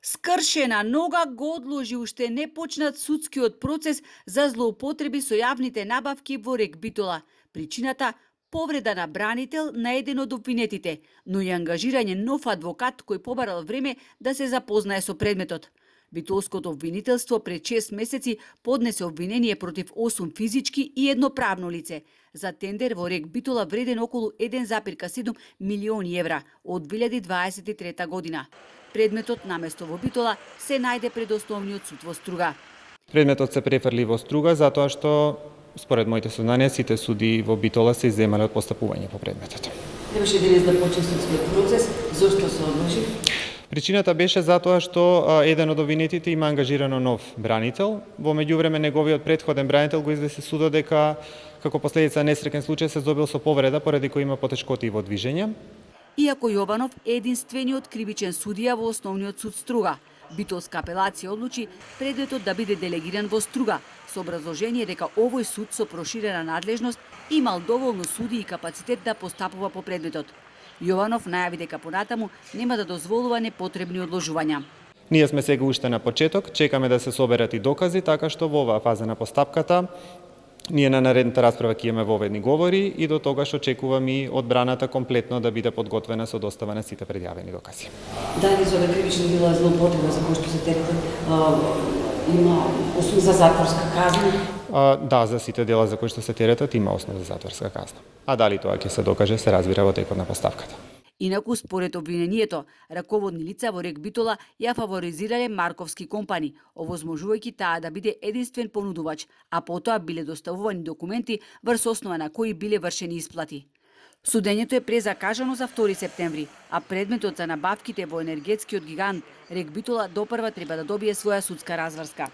Скршена нога го одложи уште не почнат судскиот процес за злоупотреби со јавните набавки во РЕК Битола. Причината – повреда на бранител на еден од обвинетите, но и ангажирање нов адвокат кој побарал време да се запознае со предметот. Битолското обвинителство пред 6 месеци поднесе обвинение против 8 физички и едно правно лице за тендер во РЕК Битола вреден околу 1,7 милиони евра од 2023 година. Предметот наместо во Битола се најде пред Основниот суд во Струга. Предметот се префрли во Струга затоа што, според моите сознанија, сите суди во Битола се изземале од постапување по предметот. Требаше денес да почне судскиот процес, зошто се одложи? Причината беше затоа што еден од обвинетите има ангажирано нов бранител. Во меѓувреме неговиот претходен бранител го извести судот дека како последица несреќен случај се здобил со повреда поради кој има потешкоти во движење. Иако Јованов е единствениот кривичен судија во Основниот суд Струга, Битолска апелација одлучи предметот да биде делегиран во Струга со образложение дека овој суд со проширена надлежност имал доволно суди и капацитет да постапува по предметот. Јованов најави дека понатаму нема да дозволува непотребни одложувања. Ние сме сега уште на почеток, чекаме да се соберат и докази, така што во оваа фаза на постапката ние на наредната расправа ќе имаме воведни говори и до тогаш очекувам и одбраната комплетно да биде подготвена со достава на сите предјавени докази. Дали за овие кривични дела злоупотреба за кој што се терета има основа за затворска казна? Да, за сите дела за кои што се теретат има основа за затворска казна. А дали тоа ќе се докаже, се разбира во текот на постапката. Инаку, според обвинението, раководни лица во РЕК Битола ја фаворизирале Марковски компани, овозможувајќи таа да биде единствен понудувач, а потоа биле доставувани документи врз основа на кои биле вршени исплати. Судењето е презакажано за 2 септември, а предметот за набавките во енергетскиот гигант РЕК Битола допрва треба да добие своја судска разврска.